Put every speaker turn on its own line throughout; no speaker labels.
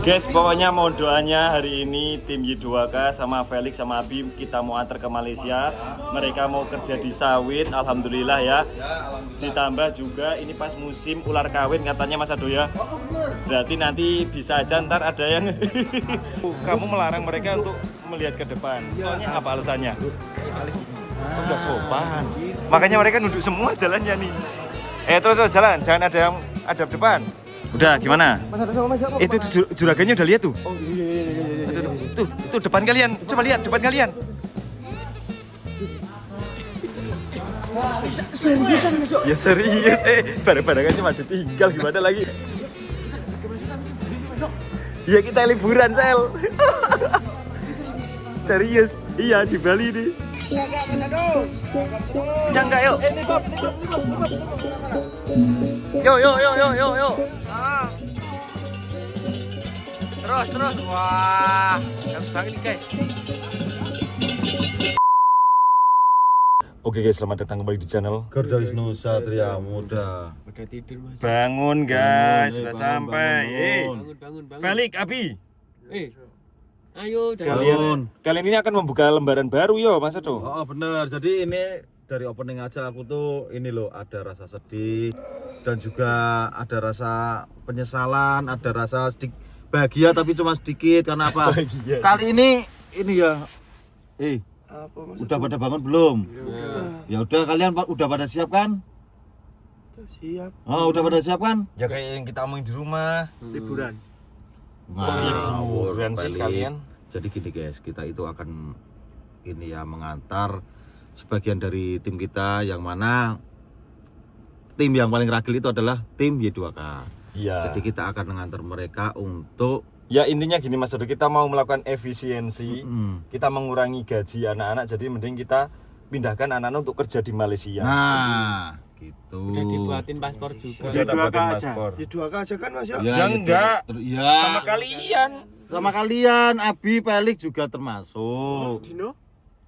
Guys, pokoknya mau doanya hari ini tim Y2K sama Felix sama Abi kita mau antar ke Malaysia. Mereka mau kerja di sawit, alhamdulillah ya. Ditambah juga ini pas musim ular kawin katanya Mas Ado ya. Berarti nanti bisa aja ntar ada yang kamu melarang mereka untuk melihat ke depan. Soalnya apa alasannya? Udah sopan. Makanya mereka nunduk semua jalannya nih. Terus jalan, jangan ada yang ada depan. Udah gimana? Itu juraganya udah lihat tuh.
Oh iya.
Tuh depan kalian. Coba lihat depan kalian.
Seriusan besok.
Ya serius. Barang-barangnya cuma ditinggal gimana lagi? Ya kita liburan, Sel. Serius. Iya di Bali nih. Bisa enggak yuk? Yo. Terus. Wah, bagus banget nih guys. Oke guys, selamat datang kembali di channel
Garuda Wisnu Satria Muda.
Udah tidur Mas.
Bangun guys, sudah
bangun,
sampai.
Bangun.
Felix, Abi.
Ayo
Kalian ini akan membuka lembaran baru yo, Mas Ado.
Oh bener, jadi ini dari opening aja aku tuh ini loh ada rasa sedih dan juga ada rasa penyesalan, ada rasa bahagia tapi cuma sedikit karena apa?
Bahagia.
Kali ini ya,
apa Mas?
udah pada bangun belum? Ya udah kalian udah pada siap kan?
Siap.
Oh udah pada siap kan?
Ya kayak yang kita omongin di rumah.
Liburan.
Liburan sih
Balik.
kalian.
Jadi gini guys, kita itu akan ini ya mengantar sebagian dari tim kita yang mana tim yang paling ragil itu adalah tim Y2K.
Iya.
Jadi kita akan mengantar mereka untuk
Ya intinya gini Mas Ado, kita mau melakukan efisiensi, kita mengurangi gaji anak-anak, jadi mending kita pindahkan anak-anak untuk kerja di Malaysia.
nah gitu.
Udah dibuatin paspor juga.
Udah dapetin paspor.
Y2K aja kan Mas ya?
Ya enggak.
Ya,
Sama kalian.
sama kalian, Abi, Felix juga termasuk.
Dino?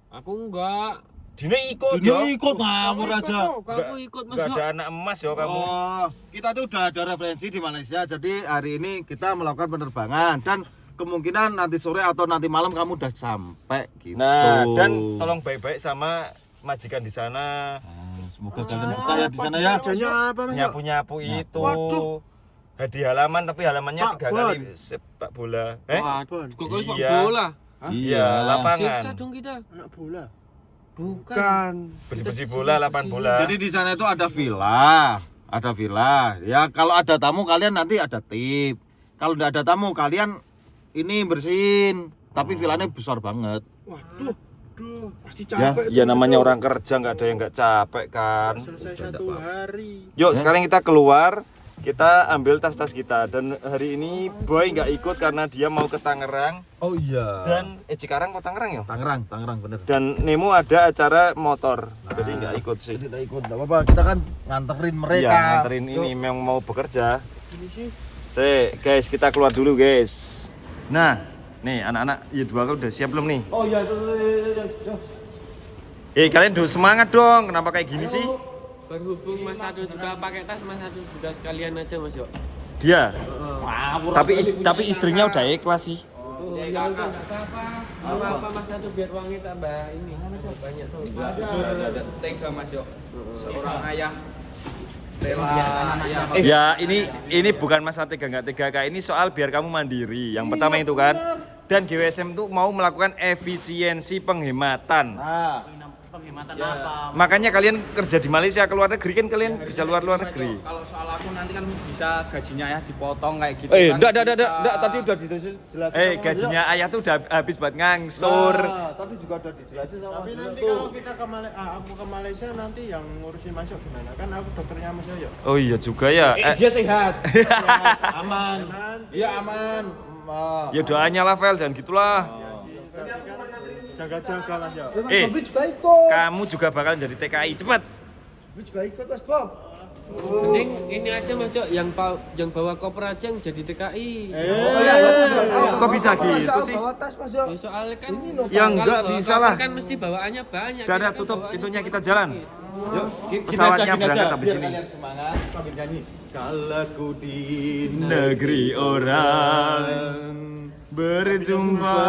Aku enggak.
Dino ikut
Dino
yo.
ikut ngawur aja.
Aku ikut Mas.
Enggak ada anak emas yo kamu.
Oh, kita tuh udah ada referensi di Malaysia. Jadi hari ini kita melakukan penerbangan dan kemungkinan nanti sore atau nanti malam kamu udah sampai gitu.
Nah, dan tolong baik-baik sama majikan di sana.
Semoga kalian betah ya di sana ya.
Kerjanya apa Mas?
Nyapu-nyapu itu.
Waduh.
Hadiah halaman tapi halamannya
Pak
3
Bon.
kali sepak bola.
Waduh, kok sepak
Iya.
bola?
Iya, lapangan.
Siksa dong kita.
Anak bola.
Bukan.
Bersih-bersih bola, lapangan bola.
Jadi di sana itu ada villa, Ya kalau ada tamu kalian nanti ada tip. Kalau tidak ada tamu kalian ini bersihin. Tapi villanya besar banget.
Waduh, pasti
Ya,
capek.
Ya namanya orang kerja nggak ada yang nggak capek kan.
Selesai
Udah,
1 hari.
Yuk sekarang kita keluar, kita ambil tas-tas kita. Dan hari ini Boy nggak ikut karena dia mau ke Tangerang.
Oh iya.
Dan Cikarang mau Tangerang ya.
Tangerang bener.
Dan Nemo ada acara motor, jadi nggak ikut sih.
Jadi tidak ikut, enggak apa-apa. Kita kan nganterin mereka.
Iya, nganterin
Yuk.
ini memang mau bekerja.
Ini sih
Guys, kita keluar dulu guys. Nah, nih anak-anak Y2K udah siap belum nih?
Oh iya,
Kalian dulu semangat dong. Kenapa kayak gini sih?
Berhubung Mas Ado juga pakai tas, Mas Ado juga sekalian aja Mas yo.
Dia. Tapi istrinya udah ikhlas sih.
Oh, ya udah enggak apa-apa. Mas Ado biar uangnya tambah ini. Banyak tuh.
Ada tega Mas Yo. Seorang ayah rela
Ya ini bukan masalah tega nggak tega kak, ini soal biar kamu mandiri. Yang pertama itu kan. Dan GWSM tuh mau melakukan efisiensi penghematan.
Nah,
Penghematan apa?
Makanya kalian kerja di Malaysia, ke luar negeri kan kalian bisa luar negeri.
Kalau soal aku nanti kan bisa gajinya ya dipotong kayak gitu
enggak,
Bisa-
tadi udah dijelasin.
Gajinya ayah tuh udah habis buat ngangsur.
Nah, tadi juga udah dijelasin sama
tapi
Mas
nanti
Yoyo
kalau
tuh.
kita ke aku ke Malaysia nanti yang ngurusin masuk gimana? Kan aku dokternya Mas Yoyo.
Oh iya juga ya.
Dia sehat. Aman.
Nanti
Iya aman.
Ya doanya lah Vel, jangan gitulah.
jaga-jaga Mas Yoyo.
Tapi juga ikut.
Kamu juga bakal jadi TKI, cepet.
Tapi juga ikut Mas Bob.
Mending ini aja Mas yo, yang bawa koper aja yang jadi TKI.
Kok bisa gitu sih?
Bawa tas Mas Yo.
Ya soalnya kan
Ya
kalau
enggak
bawa
bisa
koper
lah.
Kan mesti bawaannya banyak.
Udah,
kita kan
tutup
bawaannya
pintunya, kita jalan.
sedikit.
Yuk,
Pesawatnya berangkat habis ini.
Kalian semangat sambil nyanyi. Kalau ku di
Negeri orang berjumpa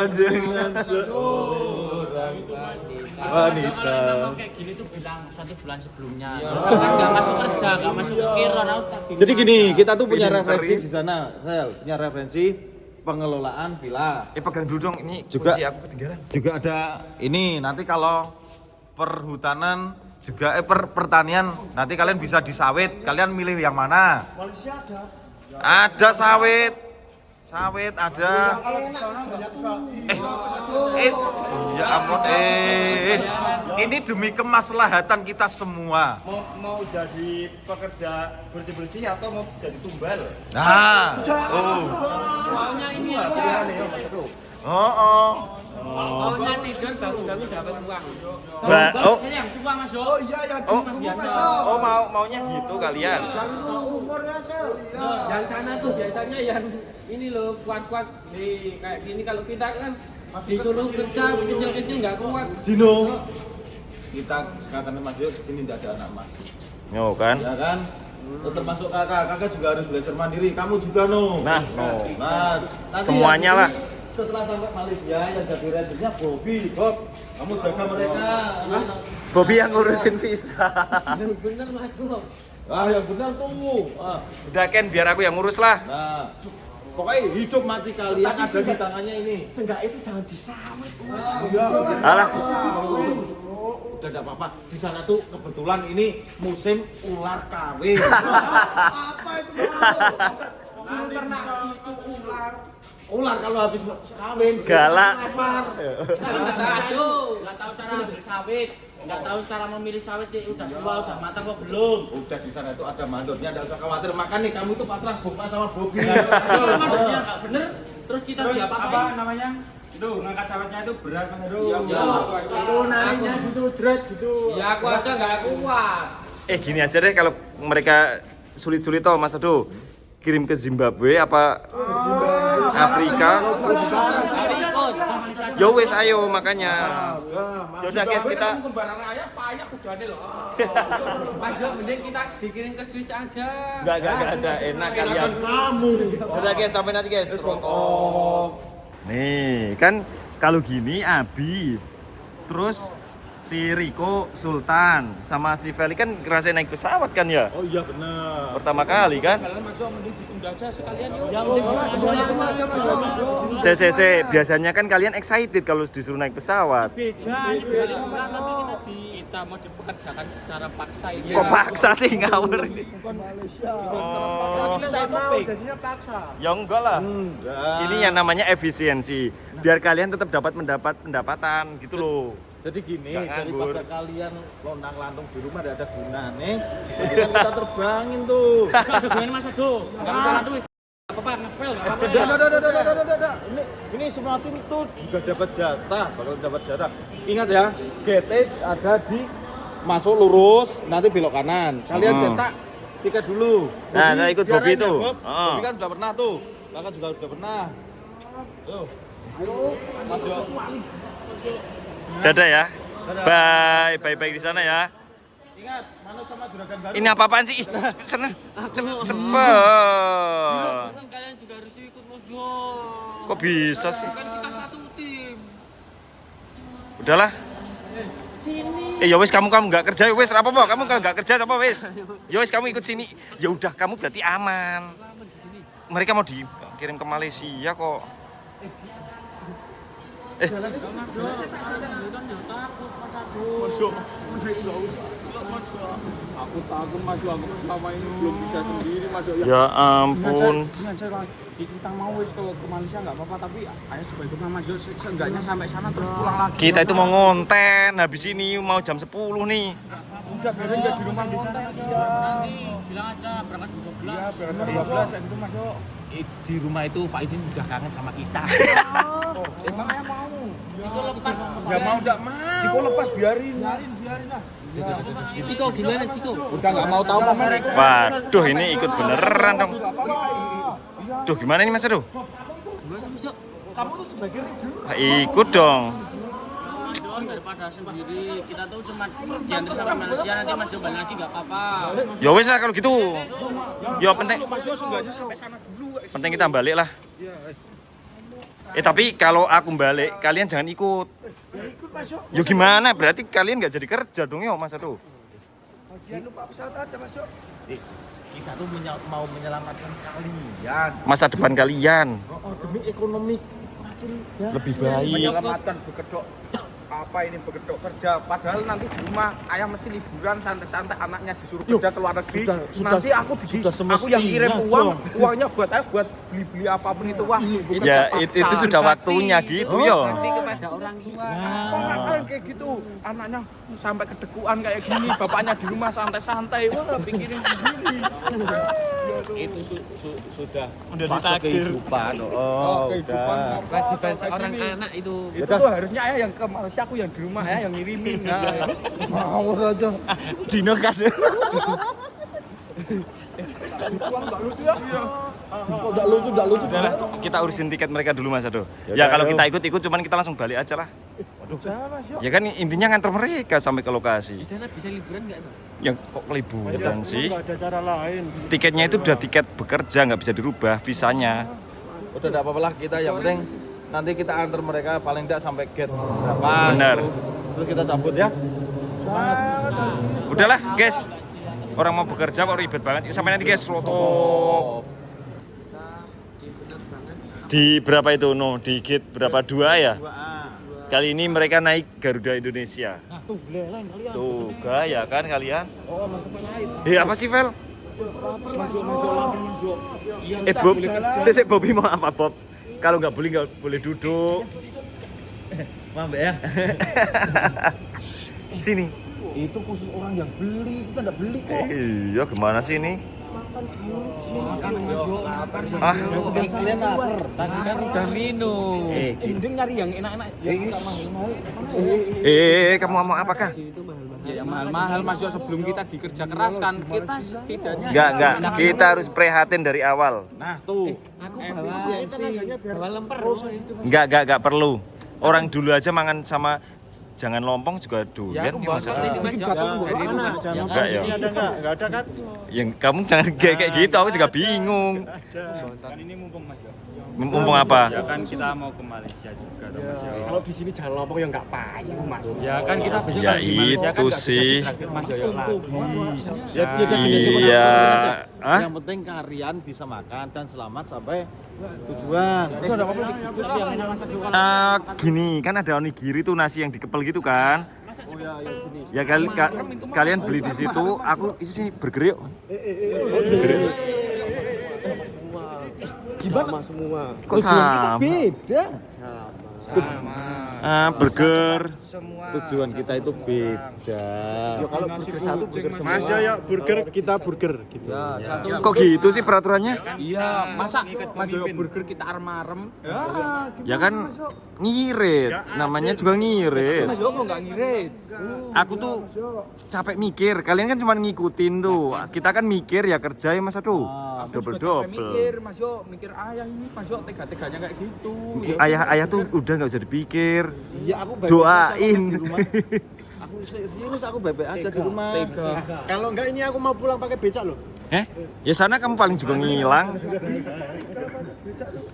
dengan
seorang
Kalau
wanita.
ngomong kayak gini tuh bilang 1 bulan sebelumnya. Kan nggak masuk kerja, nggak masuk ke kiron.
Jadi gini, kita tuh punya
Pinter,
referensi
ya.
di sana, Sel, punya referensi pengelolaan villa.
pegang dulu dong, ini
Juga-
kunci aku ketinggalan.
Juga ada ini nanti kalau perhutanan juga pertanian nanti kalian bisa di sawit. Kalian milih yang mana?
Malaysia ada.
Ada sawit. Sawit ada. Ya ampun ini demi kemaslahatan kita semua.
Mau jadi pekerja bersih-bersih atau mau jadi tumbal?
Nah,
Maunya ini aja.
oh.
Maunya tidur bangun-bangun dapat uang.
Oh.
Saya yang tua Mas Yo.
Oh iya ya,
Oh,
biasa.
oh maunya gitu kalian.
umurnya Sel.
Yang sana tuh biasanya yang ini loh kuat-kuat di kayak gini. Kalau kita kan disuruh kerja kecil-kecil nggak kuat.
Jino, kita katanya Mas Yo sini tidak ada anak Mas.
Yo kan.
Ya kan? Termasuk kakak juga harus belajar mandiri. Kamu juga no.
Nah,
Nah, nanti
semuanya
yang
lah.
ini setelah sampai Malaysia yang jadi rajernya Bobby, Bob. Kamu jaga mereka.
Bobby yang ngurusin visa.
Bener Mas Yo.
Ah, yang benar tuh. Ah.
Udah Ken, biar aku yang ngurus lah.
Nah, pokoknya hidup mati kalian ada di tangannya ini.
Senggak itu jangan disawit, Mas.
Alah.
Udah enggak apa-apa. Di sana tuh kebetulan ini musim ular kawin.
Apa itu? Suruh ternak itu ular.
Ular kalau habis kawin
Galak.
lapar.
Nggak tahu cara ambil sawit, nggak tahu cara memilih sawit sih udah tua, udah matang kok belum.
Udah di sana itu ada mandornya, enggak usah khawatir. Makan nih kamu itu pasrah bukan sama Bobby.
Kalau mandornya nggak bener, terus kita diapa-apain?
namanya? Itu ngangkat sawitnya itu berat Mas Aduh.
Ya,
Itu narinya gitu, dread gitu.
ya aku aja nggak kuat.
Gini aja deh, kalau mereka sulit-sulit toh Mas Ado, kirim ke Zimbabwe apa Afrika? Yo wes ayo makanya. Yaudah guys, kita
Kembaran ayah banyak kudane loh. Mas Jo, mending kita dikirim ke Swiss aja.
enggak ada enak kalian.
Kamu.
Udah guys, sampai nanti guys. Nih, kan kalau gini habis. Terus si Riko Sultan sama si Feli kan ngerasain naik pesawat kan ya?
Oh iya benar.
Pertama kali kan?
Mas Jo, mending ditunda aja sekalian yuk.
Semuanya sama aja, Mas.
Biasanya kan kalian excited kalau disuruh naik pesawat.
Beda, ini beda orang tapi kita mau dipekerjakan secara paksa ini.
Kok paksa sih ngawur ini?
Malaysia.
Oh,
Kita nggak mau, jadinya paksa.
ya enggak lah. Ini yang namanya efisiensi. Biar kalian tetap dapat pendapatan gitu loh.
Jadi gini,
Nggak nganggur.
daripada kalian lontang lantung di rumah tidak ada gunanya, jadi kita terbangin tuh.
Mas Ado gue Mas Ado. Enggak apa-apa tuh. Apa-apa ngepel enggak apa-apa.
Dah. Ini semua tim tuh juga dapat jatah, bakal dapat jatah. Ingat ya, GT ada di masuk lurus, nanti belok kanan. Kalian cetak tiket dulu.
Nah, saya ikut Bobby
biarin ya,
tuh.
Bob.
Oh.
Bobby kan udah pernah tuh. Kakak juga udah pernah. Ayo, masuk.
Dadah ya. Bye di sana ya.
Ingat, manut sama juragan baru.
Ini apa-apaan sih? Ih, Sana. Cepet.
Kalian juga harus ikut Mas Jo.
Kok bisa sih?
Kan kita satu tim.
Udahlah. Ya wes kamu nggak kerja wes apa kamu kalau nggak kerja apa wes ya wes kamu ikut sini ya udah kamu berarti aman. Mereka mau dikirim ke Malaysia kok.
Aku takut Mas Jo, aku selama ini belum bisa sendiri Mas Jo.
Ya ampun.
Kita mau wis kalau ke Malaysia nggak apa-apa tapi ayah juga ikut sama Mas Jo seenggaknya sampai sana terus pulang lagi.
Kita itu mau ngonten habis ini mau jam 10 nih.
Udah biarin dia di rumah di sana aja.
Nanti bilang aja berangkat jam 12.
Iya, berangkat jam 12 kayak gitu Mas Jo.
Di rumah itu Faizin udah kangen sama kita.
Emang ayah mau?
Ciko lepas.
Enggak mau, enggak mau. Ciko lepas biarin lah.
Ciko gimana Ciko?
Udah enggak mau tahu komen.
Waduh ini ikut beneran dong. Duh gimana ini Mas Ado?
Gimana Mas Jo?
Kamu tuh sebagai leader.
Ikut dong.
Mas Jo daripada sendiri kita tuh cuma diantar sama Malaysia nanti Mas Jo balik lagi nggak apa-apa.
Ya wes lah kalau gitu. Ya penting
Mas Jo seenggaknya sampai sana dulu.
penting kita balik lah. Tapi kalau aku balik, kalian jangan ikut.
Ikut masuk.
Ya gimana? Berarti kalian nggak jadi kerja dong ya Mas Ado.
Bagian lupa pesawat aja masuk.
Kita tuh mau menyelamatkan kalian.
Masa depan kalian
Demi ekonomi makin ya.
lebih baik.
Menyelamatkan bekedok apa ini bekedok kerja padahal nanti di rumah ayah mesti liburan santai-santai anaknya disuruh kerja ke luar negeri nanti aku yang kirim uangnya buat beli apapun itu wah
Ya itu sudah waktunya gitu yo.
Nanti kepada orang tua.
ngapain kayak gitu anaknya sampai kedekuan kayak gini bapaknya di rumah santai-santai wah pikirin sendiri
Itu sudah
Udah
fase
ditakdir.
kehidupan.
kehidupan
Udah.
Kewajiban
Kayak
seorang
gini.
anak itu.
Itu tuh harusnya ayah yang ke Malaysia aku yang di rumah ayah yang ngirimin mau aja
Dino kan.
uang nggak lucu ya nggak lucu
Udah lah, kita urusin tiket mereka dulu Mas Ado. Ya kalau kita ikut cuman kita langsung balik aja lah. Ya kan intinya nganter mereka sampai ke
Di
lokasi.
sana bisa liburan nggak tuh?
Yang kok liburan sih?
Nggak ada cara lain.
Tiketnya itu udah tiket bekerja, nggak bisa dirubah visanya.
Udah enggak apa-apa lah kita yang penting nanti kita antar mereka paling enggak sampai gate berapa.
Benar.
gitu. Terus kita cabut ya.
Udahlah guys, orang mau bekerja kok ribet banget. Sampai nanti guys, roto. Di berapa itu? No, di gate berapa 2 ya? Kali ini mereka naik Garuda Indonesia.
Nah, tuh leleng kalian.
Tuh, gaya kan kalian?
Oh, masuk lain.
Apa sih, Vel?
masuk
Bob, sesek Bobby mau apa, Bob? Kalau nggak boleh duduk.
Maaf ya.
Sini.
Itu khusus orang yang beli, kita enggak beli kok.
Iya, gimana sih ini?
Makan masuk.
Ah,
Kalian lapar.
Tadi kan udah minum.
mending nyari yang enak-enak
Kamu ngomong apakah?
Itu mahal-mahal.
ya mahal-mahal masuk sebelum kita dikerja keras kan kita setidaknya
Enggak. Kita harus prihatin dari awal.
Nah, tuh.
Aku bawa lemper.
Enggak perlu. Orang dulu aja mangan sama jangan lompong juga
Ya
doyan
aku
nih
bawa
Mas Ado.
tadi Mas Joko dari
Mana?
rumah.
Jangan
Ya
lupa
Enggak,
di
ya.
sini ada nggak? Nggak ada kan?
Yang kamu jangan kayak gitu, aku juga bingung.
Kan ini mumpung Mas ya.
Mumpung apa?
Ya kan kita mau ke Malaysia juga dong Mas ya.
kalau di sini jalan lompong ya nggak payu mas
Ya kan kita bisa
Ya
di Malaysia kan
itu
nggak bisa
sih.
ditraktir Mas Yoyo lagi.
Ya,
Iya. Hah?
Yang penting kalian bisa makan dan selamat sampai tujuan.
Gini kan ada onigiri tuh nasi yang dikepel gitu kan. Ya kalian beli di situ, aku isi burger yuk. Burger yuk.
gimana semua
Kok sama?
Beda.
Burger.
Tujuan kita itu beda.
kalau burger satu burger semua
Mas ya burger kita burger gitu.
Kok gitu sih peraturannya?
iya masa mas Yoyo burger kita arem-arem
Ya kan ngirit, namanya juga ngirit.
mas Yoyo kok nggak ngirit
Aku tuh capek mikir, kalian kan cuma ngikutin tuh. Kita kan mikir ya kerja ya Mas Aduh.
Aku juga capek mikir mas Yoyo mikir ayah ini mas Yoyo tega-teganya kayak gitu
Ayah tuh udah nggak usah dipikir.
Iya, aku
Doain.
Aku serius aku bebek aja di rumah.
Kalau enggak ini aku mau pulang pakai becak loh.
Ya sana kamu paling juga ngilang.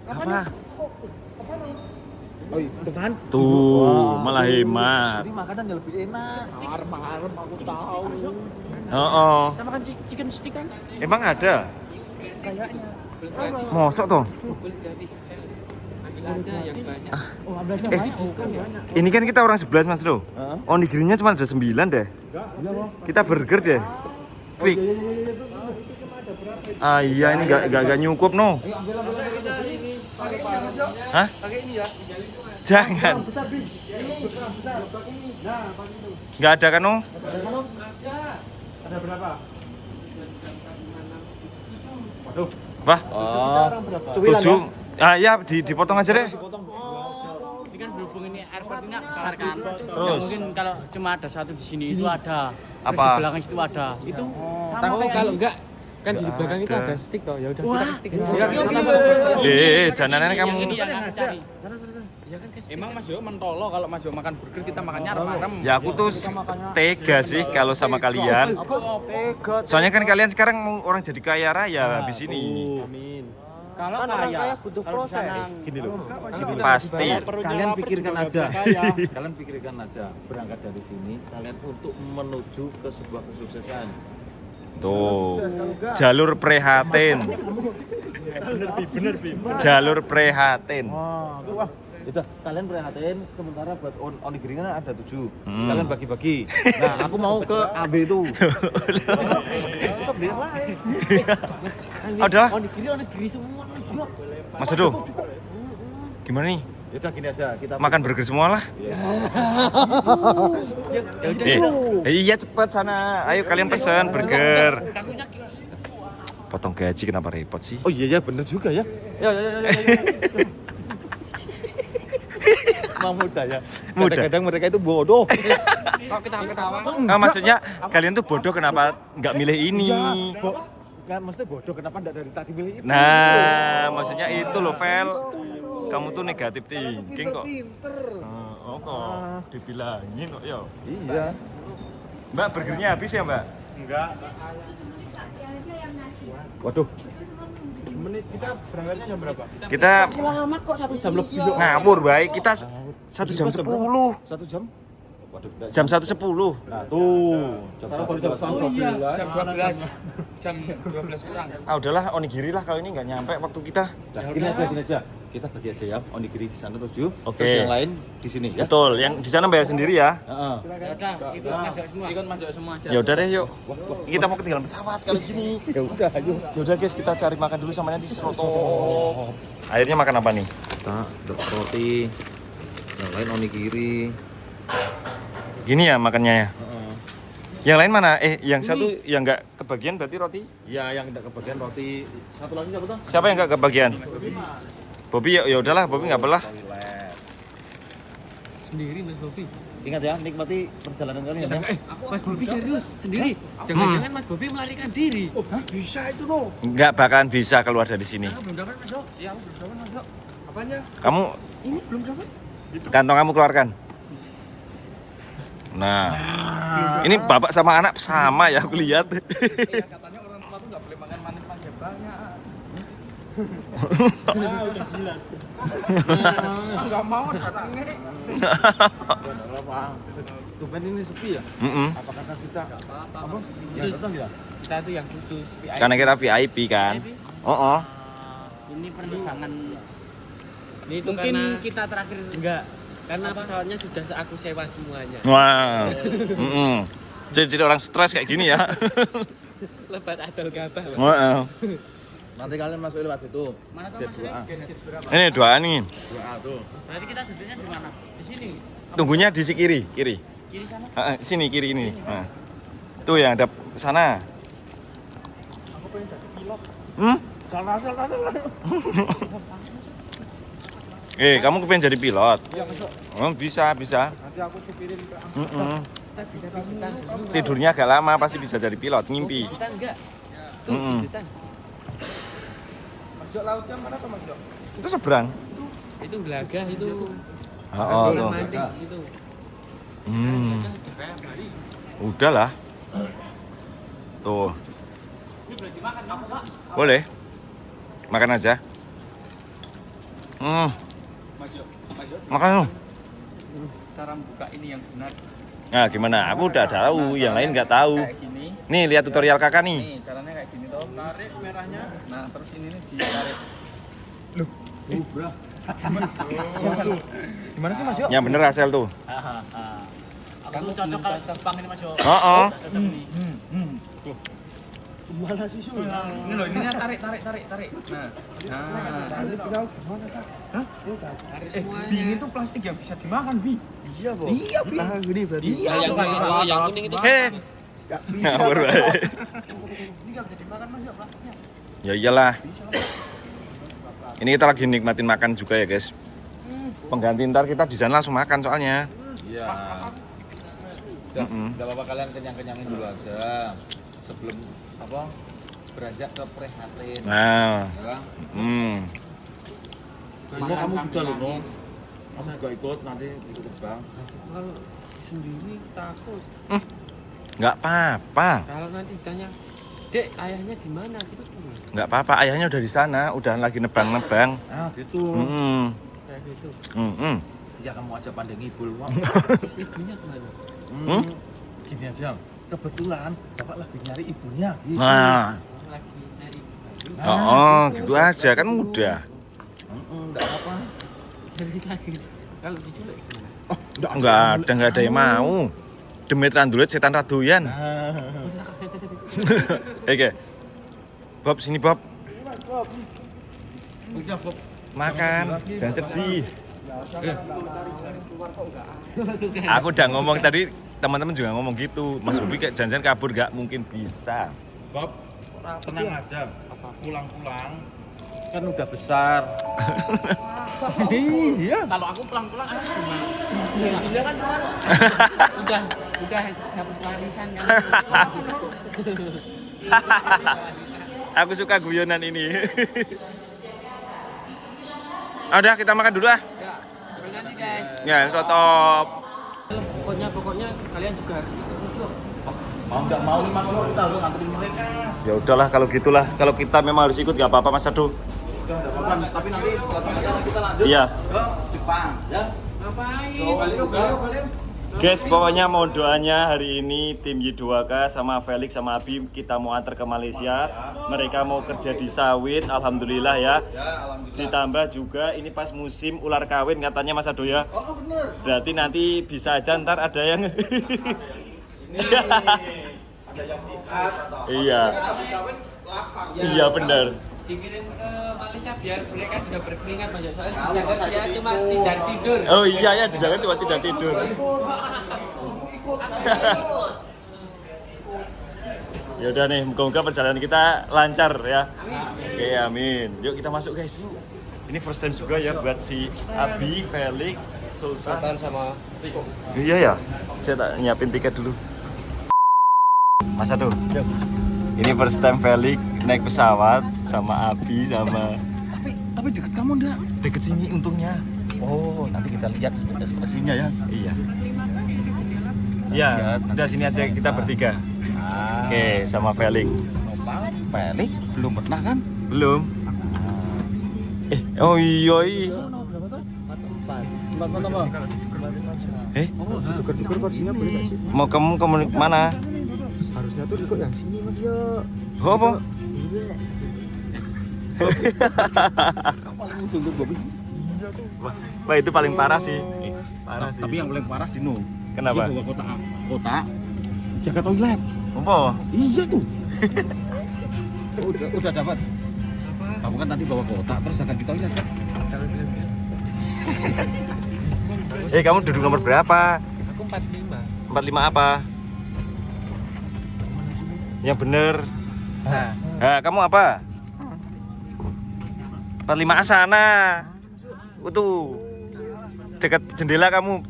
Apa?
Oh, itu kan.
Tuh, malah hemat.
Jadi makanan yang lebih enak.
arem-arem aku tahu
Oh.
Kita makan chicken stick kan?
Emang ada? Mosok toh?
Beli gratis. Ambil aja yang banyak.
Ini kan kita orang 11 Mas Bro. Onigirinya cuma ada 9 deh. Kita burger deh. Fik. Iya ini nggak nyukup no. Hah? Jangan. Nggak ada kan no?
Ada berapa?
Wah,
Oh.
7. Ya dipotong aja deh.
Ini kan berhubung ini airport ini besar kan. Ya
Terus?
mungkin kalau cuma ada satu di sini itu ada. Terus
Apa?
di belakang situ ada. Itu tapi kalau enggak kan di belakang itu
ada.
ada stick toh. Ya udah kita ke stick.
Jangan
yang
kamu.
ini yang aku cari.
emang mas Yoyo mentolo kalau mas Yoyo makan burger kita makannya arem-arem
Ya aku tuh tega sih kalau sama kalian. Soalnya kan kalian sekarang mau orang jadi kaya raya habis ini.
Amin.
Kalau
Kan orang
kaya
kaya butuh
kalau di
proses.
sana
Gini loh.
Pasti.
Kalian pikirkan aja. Kalian pikirkan aja berangkat dari sini kalian untuk menuju ke sebuah kesuksesan.
Tuh, jalur prihatin. Jalur prihatin.
Wah, itu kalian prihatin sementara buat onigiri kan ada 7.
Hmm.
Kalian bagi-bagi. Nah, aku mau ke AB itu.
Udah,
Onigiri semua juga.
Mas Edo. Gimana nih?
Yaudah gini aja, kita
Makan burger semua lah. Iya cepet sana. Ayo kalian pesen burger. Potong gaji kenapa repot sih?
Oh iya ya bener juga ya. Ya. Emang mudah ya.
Mudah.
Kadang-kadang mereka itu bodoh.
Kok ketawa-ketawa?
Nah, maksudnya kalian tuh bodoh kenapa nggak milih ini?
Kan mesti bodoh kenapa enggak dari tadi milih itu?
Nah, maksudnya itu loh, Vel. Kamu tuh negatif thinking kok.
Pinter.
Oh kok dibilangin kok ya.
Iya.
Mbak, burgernya habis ya, Mbak?
Enggak.
Waduh.
Menit kita berangkatnya jam berapa?
Kita
Lama kok 1 jam lebih.
ngawur baik. Kita 1 jam 10.
1 jam? Waduh.
Jam 1.10.
Nah, tuh. Jam 1 jam 12.
Jam 12. Jam 12 kurang.
Ah udahlah, onigiri lah kalau ini nggak nyampe waktu kita.
Nah, gini aja. Kita bagi aja ya, onigiri di sana 7.
Oke.
Terus yang lain di sini ya.
Betul, yang di sana bayar sendiri ya.
Heeh.
Ya udah, ikut masuk semua.
Ikut masuk semua aja.
Ya udah deh, yuk. Kita mau ketinggalan pesawat kalau gini.
Ya udah, ayo.
Ya udah guys, kita cari makan dulu samanya di Soto. Akhirnya makan apa nih?
Kita dapat roti. Yang lain onigiri.
Gini ya makannya ya.
Heeh.
Yang lain mana? Yang satu yang nggak kebagian berarti roti.
Ya, yang tidak kebagian roti. Satu lagi siapa tuh?
Siapa yang nggak kebagian? Bobby ya udahlah, Bobby nggak belah.
Toilet.
Sendiri Mas Bobi.
Ingat ya, nikmati perjalanan kalian ya.
Mas Bobi serius sendiri. Jangan-jangan Mas Bobi melarikan diri.
Bisa itu loh.
Nggak bakalan bisa keluar dari sini.
Belum dapat Mas Dok. Ya, belum dapat Mas Dok.
Apanya?
Kamu
Ini belum dapat.
kantong kamu keluarkan. Nah, ini bapak sama anak sama ya aku lihat.
Katanya orang tua tuh nggak boleh makan manis-manis ya banyak.
Udah jilat.
Nggak mau datangnya.
Tumben ini sepi ya?
Mm-mm.
Apa kata kita? Apa? Ya datang ya?
Kita tuh yang khusus VIP.
Karena kita VIP kan. Oh.
Ini penerbangan. Ini itu
Mungkin
karena
kita terakhir
enggak. Karena pesawatnya sudah aku sewa semuanya.
Wah. Jadi orang stres kayak gini ya.
Lebat adol gabah. Mas.
Wah.
Nanti kalian masuk lewat situ.
Mana tuh
Gate
Mas?
2A.
Ini doaan nih.
2A tuh.
Berarti kita duduknya di mana? Di sini.
Tunggunya di si kiri.
Kiri sana.
Sini kiri ini. Nah. Tuh yang ada sana.
Aku pengen jadi pilot.
Salah.
Kamu kepengen jadi pilot?
Iya, masuk.
Oh, bisa.
Nanti aku supirin ke
Kita bisa pijitan dulu.
Tidurnya agak lama pasti bisa jadi pilot, ngimpi.
Pijitan enggak? Tuh
Mm-mm.
pijitan.
Masuk lautnya mana tuh Mas Dok?
Itu seberang.
Itu gelagah itu.
Oh,
Bola
tuh.
mancing di situ.
Udahlah. Tuh.
Ini boleh dimakan kamu, Pak?
Boleh. Makan aja.
Masuk.
Makan lu.
Cara buka ini yang benar.
Nah, gimana? Aku udah tahu, yang lain nggak tahu.
Kayak gini.
Nih, lihat tutorial kakak nih.
Nih, caranya kayak gini tuh.
Tarik merahnya.
Nah, terus ini nih ditarik. Gimana sih Mas Yo?
Yang bener Asel tuh.
Kamu cocok kalau Jepang ini, Mas Yo.
Oh.
Cocok nih.
Gimana sih Sul?
Ini loh, ininya tarik. Nah.
Ini tinggal gimana Kak?
Tarik semuanya.
Bi, ini tuh plastik yang bisa dimakan, Bi.
Iya, Bos.
Iya, Bi.
Ah, gini berarti.
Iya,
yang kuning itu.
Ngawur bae.
Ini enggak bisa dimakan Mas ya, Pak.
Ya iyalah. Ini kita lagi nikmatin makan juga ya, guys. Pengganti ntar kita di sana langsung makan soalnya.
Iya. Udah apa-apa kalian kenyang-kenyangin dulu aja. Sebelum apa? Beranjak ke prihatin.
Nah.
Ya.
Mau
Kamu juga loh, no. Kamu juga ikut nanti ikut terbang.
Kalau sendiri takut.
Nggak apa-apa.
Kalau nanti ditanya Dek, ayahnya di mana? Gitu.
Nggak apa-apa, ayahnya udah di sana, udah lagi nebang-nebang.
Ah, gitu.
Kayak gitu.
Ya kamu aja pandai ngibul, Wong.
Terus ibunya kemana?
Gini aja. Kebetulan Bapak lagi nyari ibunya. Gitu.
Nah,
Lagi nyari.
gitu aja kan mudah.
Enggak apa.
Lagi. Kalau diculik gimana?
Enggak ada yang mau. Demit randulet setan radoyan. Oke. Bob sini Bob.
Udah, Bob.
Makan, jangan sedih. Aku udah ngomong tadi, teman-teman juga ngomong gitu. Mas Bobi kayak jangan kabur gak mungkin bisa.
Bob, tenang aja. Pulang-pulang kan udah besar. Iya.
Kalau aku pulang-pulang gimana? Dia kan cuma udah dapat warisan kan.
Aku suka guyonan ini. Udah kita makan dulu ah.
Ya, sampai nanti guys.
Ya, stop.
Pokoknya kalian juga harus ikut rujuk.
Mau nggak mau nih Mas Lo, kita harus nganterin mereka.
Ya udahlah kalau gitulah. Kalau kita memang harus ikut gak apa-apa Mas Ado.
Udah, nggak apa-apa. Tapi nanti setelah pemakaman kita lanjut
Iya.
ke Jepang, ya.
Ngapain? Balik.
Guys, pokoknya mohon doanya hari ini tim Y2K sama Felix sama Abim kita mau antar ke Malaysia. Mereka mau kerja di sawit, alhamdulillah ya. Ditambah juga ini pas musim ular kawin katanya Mas Ado ya.
Oh, bener.
Berarti nanti bisa aja ntar ada yang
Ada yang lihat atau
Iya.
habis kawin lapar.
Iya benar.
Dikirim ke Malaysia biar mereka juga berkeringat banyak soalnya di Jakarta dia cuma tidak tidur.
Oh iya ya, di Jakarta cuma tidak tidur. Ya udah nih, moga-moga perjalanan kita lancar ya. Oke, amin. Yuk kita masuk guys. Ini first time juga ya buat si Abi, Felix, Sultan sama Riko. Iya ya. Saya tak nyiapin tiket dulu. Mas Ado. Ini first time Felix naik pesawat sama Abi sama
Tapi deket kamu enggak?
deket sini untungnya.
Oh, nanti kita lihat ekspresinya ya.
Iya. Ya, udah sini aja kita bertiga. Oke, sama Felix.
Nopal, Felix belum pernah kan?
Belum. Oh iya.
Empat apa?
Tuker-tuker porsinya boleh nggak sih?
Mau kamu mana?
Harusnya tuh ikut yang sini mas ya.
Oh, apa?
Paling ujung tuh Bobi.
Wah, itu paling parah sih. Parah sih.
Tapi yang paling parah Dino.
Kenapa?
Dia bawa kotak jaga toilet.
Apa?
Iya tuh. udah dapat. Kamu kan tadi bawa kotak terus jaga di toilet kan?
Jangan bilang
Kamu duduk nomor berapa?
aku 45.
45 apa? Yang bener. Kamu apa? 45 sana. Tuh. Dekat jendela kamu.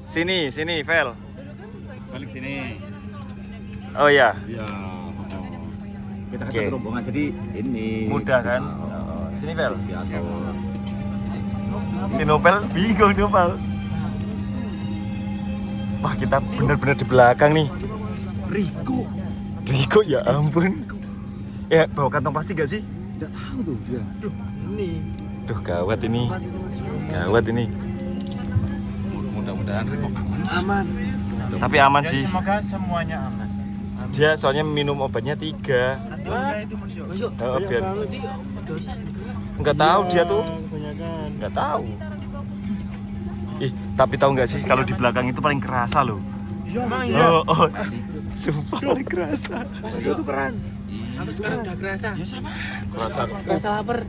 Sini, Vel.
Balik sini.
Oh iya.
Iya. Kita kan
Oke.
satu rombongan jadi ini
Mudah kan? Sini, Vel.
Ya, atau
Si Nopel bingung Nopel. Wah, kita bener-bener di belakang nih. Riko ya ampun. Bawa kantong plastik gak sih?
tidak tahu tuh dia.
Duh, gawat ini. Gawat ini.
Mudah-mudahan Riko aman.
Tapi aman sih.
Semoga semuanya aman.
Dia soalnya minum obatnya 3.
Nanti itu Mas Yo.
Ayo,
Biar
nanti dosa juga.
nggak tahu dia tuh.
Kebanyakan.
Nggak tahu. Tapi tahu nggak sih kalau di belakang itu paling kerasa loh.
Emang
Oh. Sumpah paling kerasa.
Itu tuh keren.
Aku sekarang udah kerasa.
Ya sama.
Kerasa lapar.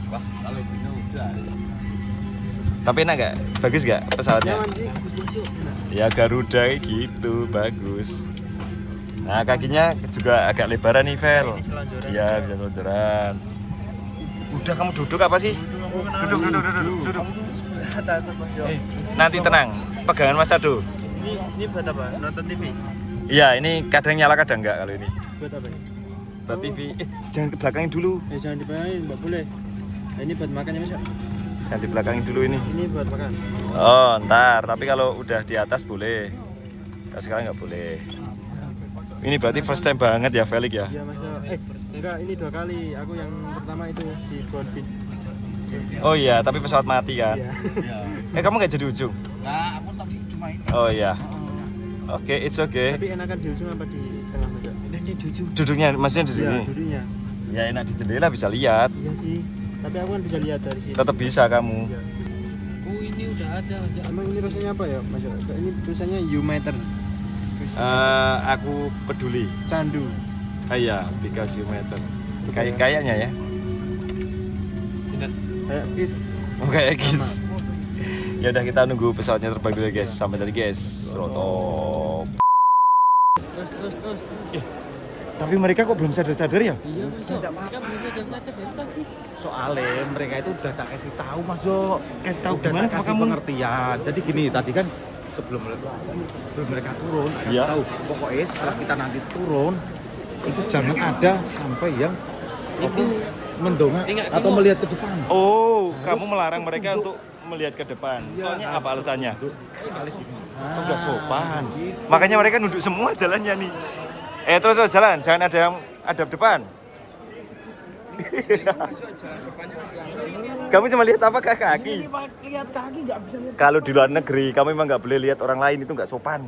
Wah, kalau Dino udah.
Tapi enak nggak? Bagus nggak pesawatnya?
Jangan sih.
Ya Garuda kayak gitu, bagus. Nah kakinya juga agak lebaran nih, Vel. Iya, bisa selonjoran. Udah kamu duduk apa sih? Duduk.
Takut Mas Yo.
Nanti tenang, pegangan Mas Ado.
Ini buat apa? Nonton TV?
Iya, ini kadang nyala kadang enggak kalau ini.
Buat apa?
Buat TV. Jangan ke belakangin dulu.
Jangan dibelakangin, nggak boleh. Nah, ini buat makan ya Mas Yo.
Jangan di belakangin dulu ini.
Ini buat makan.
Oh, ntar. Tapi kalau udah di atas boleh. Kalau sekarang nggak boleh. Ini berarti first time banget ya Felix ya?
Iya Mas Yo. Enggak, ini 2 kali. Aku yang pertama itu di Bonbin.
Oh iya, tapi pesawat mati kan?
Iya.
Kamu nggak jadi ujung?
Nah, aku tadi cuma ini.
Oh iya. Oke, it's okay.
Tapi enakan di ujung apa di tengah Mas Yo? Ini di ujung.
Duduknya maksudnya di
Iya,
sini.
duduknya.
Ya enak di jendela bisa lihat.
Iya sih. Tapi aku kan bisa lihat dari sini.
Tetap bisa kamu.
Iya.
Oh ini udah ada.
Emang ini rasanya apa ya Mas Yo? Ini tulisannya You Matter.
Aku peduli.
Candu.
Iya, because you matter. Kayaknya ya.
Kayak gitu.
Oh kayak guys. Ya udah kita nunggu pesawatnya terbang dulu guys. Sampai tadi guys. Rotop.
Terus.
Tapi mereka kok belum sadar-sadar ya?
Iya Mas Yo. Mereka belum sadar dari tadi.
Soalnya mereka itu udah tak kasih tahu Mas Yo.
Kasih tahu
Udah
gimana
tak
sama
kasih
kamu?
pengertian. Jadi gini, tadi kan sebelum mereka turun, ada
Iya.
tahu. Pokoknya setelah kita nanti turun, itu jangan ada sampai yang apa, mendongak atau melihat ke depan.
Oh, kamu melarang mereka untuk melihat ke depan. Soalnya apa alasannya? Oh, udah sopan. Makanya mereka nunduk semua jalannya nih. Terus jalan, jangan ada yang hadap depan. Kamu cuma lihat apa kaki?
Lihat kaki nggak bisa lihat.
Kalau di luar negeri, kamu memang nggak boleh lihat orang lain, itu nggak sopan.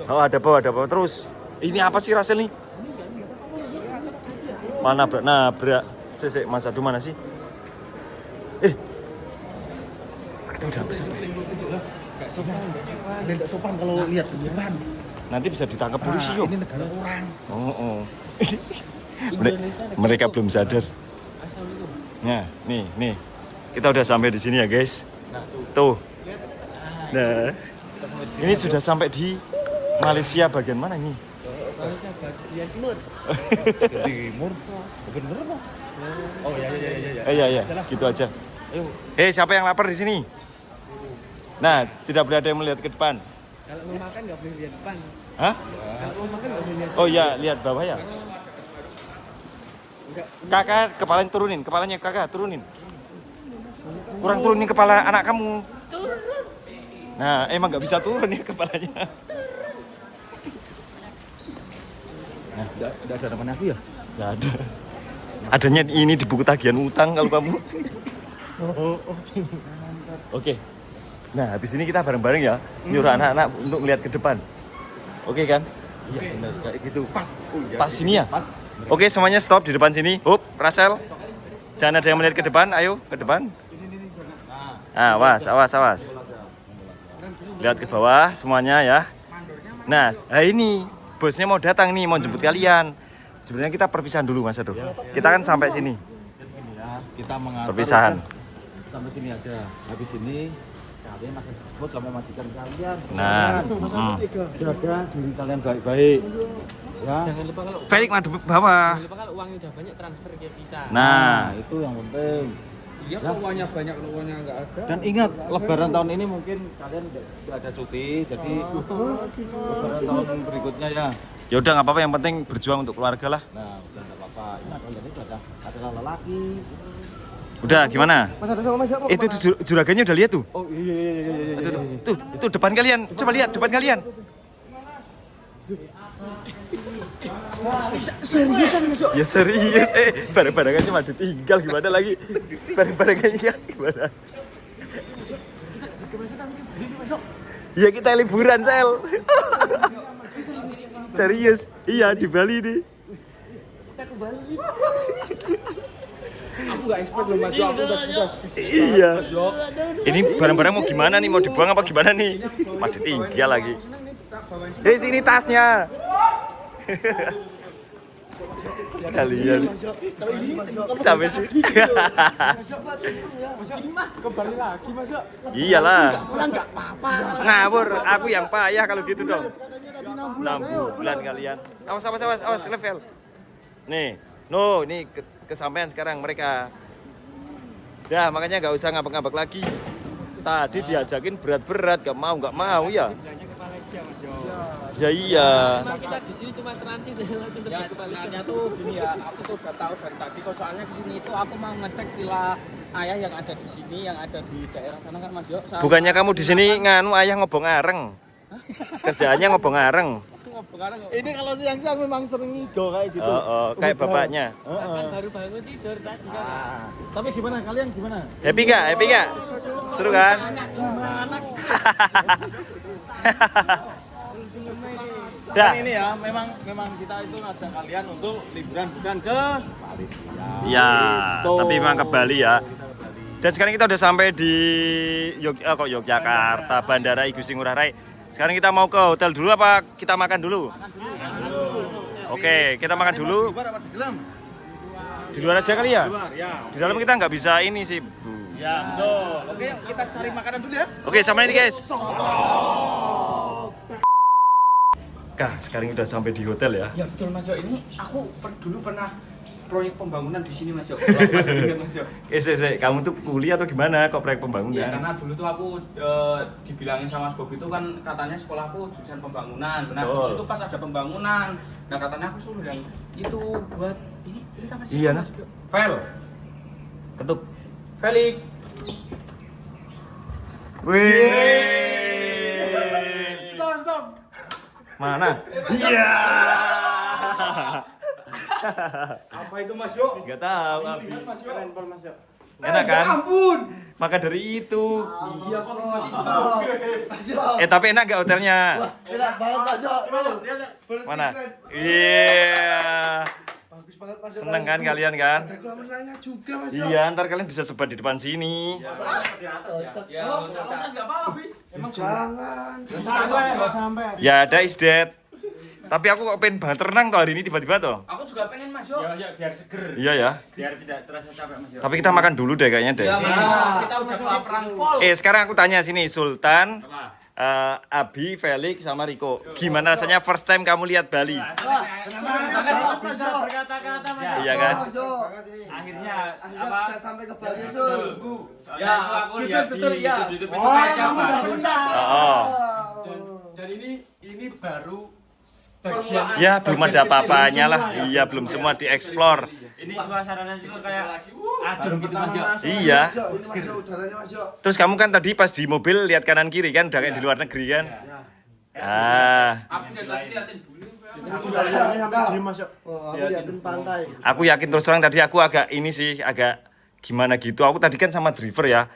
Oh, ada apa terus? Ini apa sih Rasel nih? Mana nabrak? Sesek Mas Adu mana sih? Kita udah sampai.
Nggak sopan. Nggak sopan kalau lihat ke depan.
Nanti bisa ditangkap polisi yo.
Ini negara orang.
Oh. Mereka belum sadar. Nah, nih. Kita udah sampai di sini ya, guys. Tuh. Nah. Ini sudah sampai di Malaysia bagian mana ini?
Malaysia bagian timur.
Timur. Bener apa? Oh iya.
Iya, gitu aja. Siapa yang lapar di sini? Nah, tidak boleh ada yang melihat ke depan.
Kalau mau makan nggak boleh lihat depan.
Hah?
Kalau mau makan nggak boleh lihat.
Oh iya, lihat bawah ya. Kakak, kepalanya kakak turunin. Kurang turunin kepala anak kamu. Nah, emang nggak bisa turun ya kepalanya.
Nggak ada teman aku ya?
Nggak ada. Adanya ini di buku tagihan utang kalau kamu. Oke. Nah, habis ini kita bareng-bareng ya, nyuruh anak-anak untuk melihat ke depan. Oke kan?
Iya benar kayak gitu. Pas.
Pas sini ya? Oke, semuanya stop di depan sini. Hup, Rasel. Jangan ada yang melihat ke depan, ayo ke depan. Awas. Lihat ke bawah semuanya ya. Nah, ini bosnya mau datang nih, mau jemput kalian. Sebenarnya kita perpisahan dulu Mas Ado. Kita kan sampai sini.
Kita mengatur
Perpisahan.
sampai sini aja. Habis ini kalian akan disebut sama majikan kalian.
Nah,
Jaga diri kalian baik-baik. Ya.
Jangan lupa kalau
Felix madep bawah.
Jangan lupa kalau uangnya udah banyak transfer ke kita.
Nah,
Itu yang penting.
Iya, kalau uangnya banyak, kalau uangnya nggak ada.
Dan ingat, Lebaran tahun ini mungkin kalian nggak ada cuti, jadi Lebaran tahun berikutnya ya.
ya udah nggak apa-apa, yang penting berjuang untuk keluarga lah.
Nah, udah nggak apa-apa. Ingat kalian itu adalah lelaki.
Udah gimana?
Mas ada sama Mas siapa?
Itu juragannya udah lihat tuh.
Oh iya.
Tuh depan kalian. Coba lihat depan kalian.
Seriusan Mas?
Ya serius. Barang-barangannya cuma ditinggal gimana lagi? Barang-barangannya gimana? Ya kita liburan, Sel. Serius. Iya, di Bali nih.
Aku nggak expert loh Mas, aku udah
Iya. Ini barang-barang mau gimana nih? Mau dibuang apa gimana nih? Masih ditinggal lagi. Sini tasnya. Kalian sampai sini.
kembali lagi Mas.
Iyalah.
Pulang nggak apa-apa.
Ngawur, aku yang payah kalau gitu dong. 6 bulan kalian. Awas level. Nih, ini kesampaian sekarang mereka. Ya, makanya nggak usah ngambek-ngambek lagi. Tadi diajakin berat-berat, nggak mau ya. Ya iya.
Kita di sini cuma transit langsung
Ya sebenarnya tuh gini ya, aku tuh udah tahu dari tadi kok, soalnya kesini itu aku mau ngecek villa ayah yang ada di sini, yang ada di daerah sana kan Mas Yo.
Bukannya kamu di sini nganu ayah ngobong areng. Kerjaannya ngobong areng.
Ini kalau siang-siang memang sering ngigo kayak gitu.
Kayak bapaknya.
Kan baru bangun tidur tadi kan.
Tapi gimana kalian gimana?
Happy gak? Happy gak? Seru kan? Dah.
Ini ya, memang kita itu ngajak kalian untuk liburan bukan ke
Ya, tapi memang ke Bali ya. Dan sekarang kita udah sampai di Yogyakarta, Bandara Igusti Ngurah Rai. Sekarang kita mau ke hotel dulu apa kita makan dulu? Oke, kita makan dulu.
Di luar apa di dalam?
Di luar aja kali ya?
Di luar, ya.
Di dalam kita nggak bisa ini sih, Bu.
Ya, betul. Oke, yuk kita cari makanan dulu ya.
Oke, sama ini guys. Kak, sekarang udah sampai di hotel ya.
Ya betul Mas Yo, ini aku dulu pernah proyek pembangunan di sini Mas Yo.
Kamu tuh kuliah atau gimana kok proyek pembangunan?
Ya karena dulu tuh aku dibilangin sama Mas Bobi itu kan katanya sekolahku jurusan pembangunan. Nah,
Betul.
di situ pas ada pembangunan. Nah, katanya aku suruh yang itu buat ini kamar siapa,
Iya nah.
Mas Yo?
File. Ketuk.
Felix.
Wih.
Stop.
Mana? Iya.
Apa itu Mas Yo?
Enggak tahu, Abi.
Mas Yo. Keren Mas Yo.
Enak kan?
Ampun.
Maka dari itu.
Iya kok Mas Yo.
Tapi enak gak hotelnya?
Enak banget Pak Jo.
Mana? Iya.
Bagus banget Pak Jo.
Seneng kan kalian kan?
Ada kolam renangnya juga Mas Jo.
Iya, ntar kalian bisa sebat di depan sini.
Ya, enggak apa-apa, Bi.
Emang jangan. Enggak sampai.
Ya ada is dead. Tapi aku kok pengen banget renang tuh hari ini tiba-tiba tuh.
Aku juga pengen Mas Yo.
Ya biar seger.
Iya ya.
Biar tidak terasa capek Mas Yo.
Tapi kita makan dulu deh kayaknya deh.
Ya, Mas. Kita udah kelaparan pol.
Sekarang aku tanya sini Sultan,
Apa?
Abi, Felix, sama Riko. Gimana rasanya first time kamu lihat Bali?
Bisa berkata-kata Mas Jo.
Iya kan?
Mas Jo.
Akhirnya
Akhirnya
apa?
bisa sampai ke Bali Sul.
Ya, itu aku lihat
jujur,
di
ya.
YouTube
Oh,
aja
kamu udah
bagus.
bisa.
Oh.
Dan ini baru
Permulaan.
Ya belum ada apa-apanya lah. Iya belum semua dieksplor.
Ini suasananya itu kayak adem gitu Mas Yo.
Iya.
Mas Jo, ini Mas Jo udaranya Mas Jo.
Terus kamu kan tadi pas di mobil lihat kanan kiri kan udah kayak di luar negeri kan?
Aku dari tadi liatin bulu.
Oh, aku liatin pantai.
Aku yakin terus terang tadi aku agak ini sih agak gimana gitu. Aku tadi kan sama driver ya.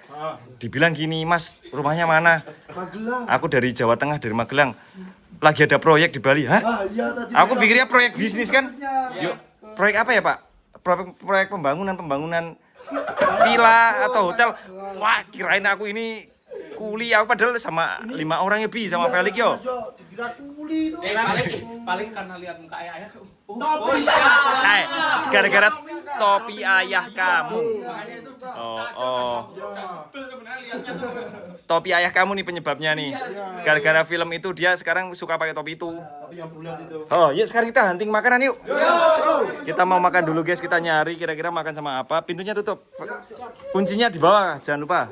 Dibilang gini, "Mas, rumahnya mana?"
Magelang.
Aku dari Jawa Tengah, dari Magelang. Lagi ada proyek di Bali. Hah?
Ah, iya tadi.
Aku pikirnya proyek bisnis kan?
Iya.
Yuk, proyek apa ya, Pak? Proyek pembangunan villa atau hotel. Wah, kirain aku ini kuli. Aku padahal sama 5 orang ya, Bi, sama Felix yo.
Mas Jo, dikira kuli itu.
Paling karena lihat muka ayah.
Gara-gara topi ayah kamu.
Makanya itu
Oh.
sebenarnya lihatnya tuh.
Topi ayah kamu nih penyebabnya nih. Gara-gara film itu dia sekarang suka pakai topi itu.
Tapi yang bulat itu.
Oh, yuk sekarang kita hunting makanan yuk. Kita mau makan dulu guys, kita nyari kira-kira makan sama apa. Pintunya tutup. Kuncinya di bawah, jangan lupa.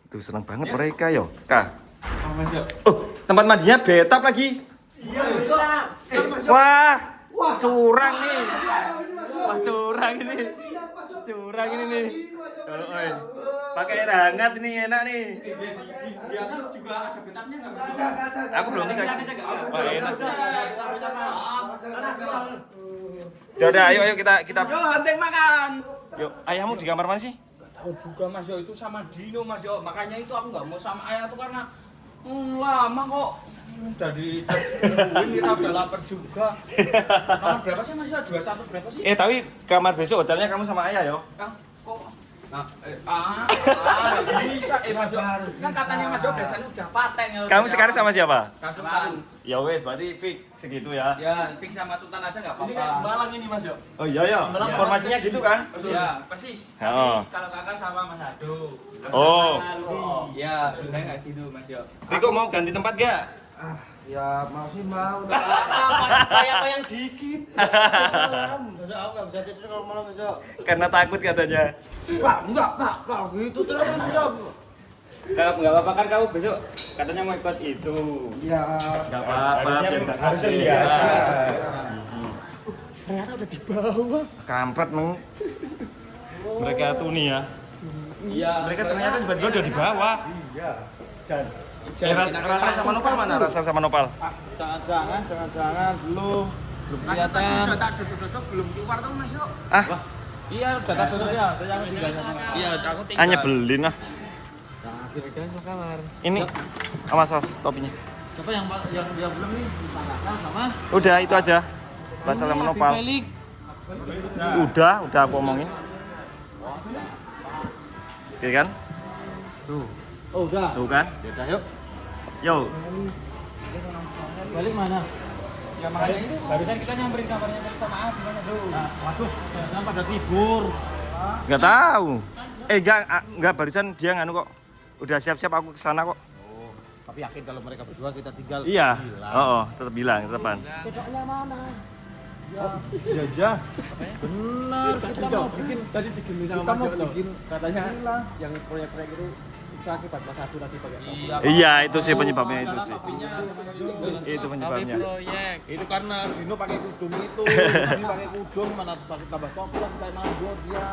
Tuh seneng banget mereka yo. Kak. Oh, tempat mandinya betap lagi.
Iya, Mas Jo. Mas Jo.
Wah, curang nih. Wah, curang ini. Curang ini nih. Pakai air hangat ini enak nih.
Di atas juga ada betapnya enggak?
Aku belum cek. Wah, enak sih.
Ada.
Udah, ayo kita
Yo, hunting makan.
Yuk, ayahmu di kamar mana sih?
Tahu juga Mas Yo itu sama Dino Mas Yo. Makanya itu aku nggak mau sama ayah tuh karena lama kok. Dari kita udah lapar juga. Kamar berapa sih Mas Yo? 21 berapa sih?
Tapi kamar besok hotelnya kamu sama ayah yo.
Ah, kok bisa Mas Yo. Kan katanya Mas Yo biasanya udah paten ya.
Kamu sekarang sama siapa?
Kak Sultan.
Ya wes, berarti fix segitu ya.
Ya, fix sama Sultan aja nggak apa-apa.
Malang ini Mas Yo.
Oh iya ya, informasinya gitu kan?
Ya, persis.
Oh.
Kalau kakak sama Mas Ado.
Oh.
Ya, kayak gitu Mas Yo.
Riko mau ganti tempat gak?
Ya masih mau.
Kayak dikit.
Mas Jo, aku nggak bisa tidur kalau malam Mas Jo.
Karena takut katanya.
Pak, enggak gitu terus Mas Jo.
Kalau nggak apa-apa kan kamu besok katanya mau ikut itu.
Iya.
Gak apa-apa, biar gak
Harusnya
kaget.
biasa.
Ternyata udah di bawah.
Kampret meng. Mereka tuh nih ya.
Iya.
Mereka ternyata tiba-tiba udah di bawah.
Iya. Jan.
Rasa sama nopal mana? Rasa sama nopal.
Jangan belum kelihatan.
Tak duduk-duduk belum keluar tuh Mas yuk.
Ah,
Iya, udah tak duduk ya. Iya, udah aku tinggal.
hanya belin ah.
Jangan ke kamar.
Ini awas topinya.
Siapa yang belum nih? Disalahkan sama
Udah itu aja. Rasa sama nopal.
Felix.
Udah aku omongin. Oke kan?
Oh, udah.
Tuh kan?
Udah, yuk.
Yo.
Balik mana?
Ya makanya itu barusan kita nyamperin kamarnya Felix sama Abi mana tuh.
Waduh, jangan pada tidur.
Nggak tahu. Enggak barusan dia nganu kok. Udah siap-siap aku kesana kok.
Oh, tapi yakin kalau mereka berdua kita tinggal.
Iya.
Bilang.
Oh, tetap bilang, tetapan.
Cedoknya mana? Iya aja. Benar, kita mau bikin
Tadi digini sama
kita
Mas
mau
Jok loh.
bikin
Katanya yang proyek-proyek itu akibat Mas Adu tadi pakai topi.
Iya, itu sih penyebabnya itu sih. Itu penyebabnya.
Proyek.
itu karena Dino pakai kudung itu, Dino pakai kudung mana pakai tambah topi lah kayak mabuk dia.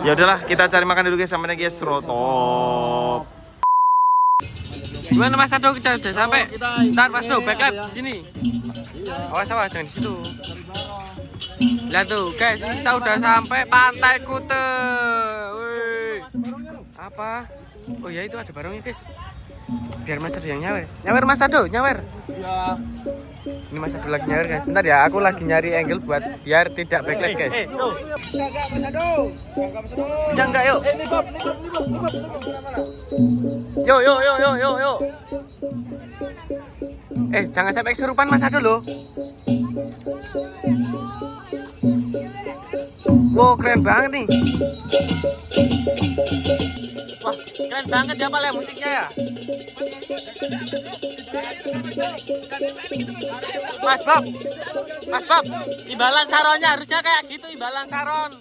Ya udahlah, kita cari makan dulu guys sampai guys rotop.
Gimana Mas Ado, kita udah sampai. Ntar Mas Ado backlap di sini. Awas jangan di situ. Lihat tuh guys, kita udah sampai Pantai Kute. Wih. Apa? Oh ya itu ada barangnya guys. Biar Mas Ado yang nyawer. Nyawer Mas Ado, nyawer.
Iya.
Ini Mas Ado lagi nyawer guys. Bentar ya, aku lagi nyari angle buat biar tidak backlash guys.
Bisa enggak Mas Ado?
Bisa enggak yuk?
Ini Bob.
Yo. Jangan sampai kesurupan Mas Ado loh. Wow, keren banget nih. Wah, keren banget ya Pak ya musiknya ya. Mas Bob, imbalan saronnya harusnya kayak gitu, imbalan saron.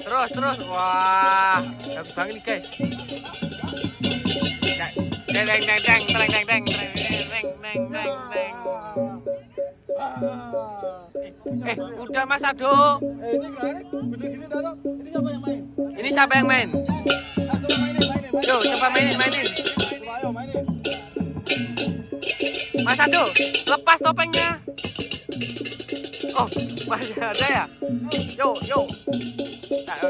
Terus, wah, bagus banget nih guys. Deng. Udah Mas Ado.
Ini gimana? Bener gini dah tuh. Ini siapa yang main?
Ini siapa yang main?
Coba mainin.
Yo, coba mainin.
Coba ayo mainin.
Mas Ado, lepas topengnya. Oh, masih ada ya? Yo.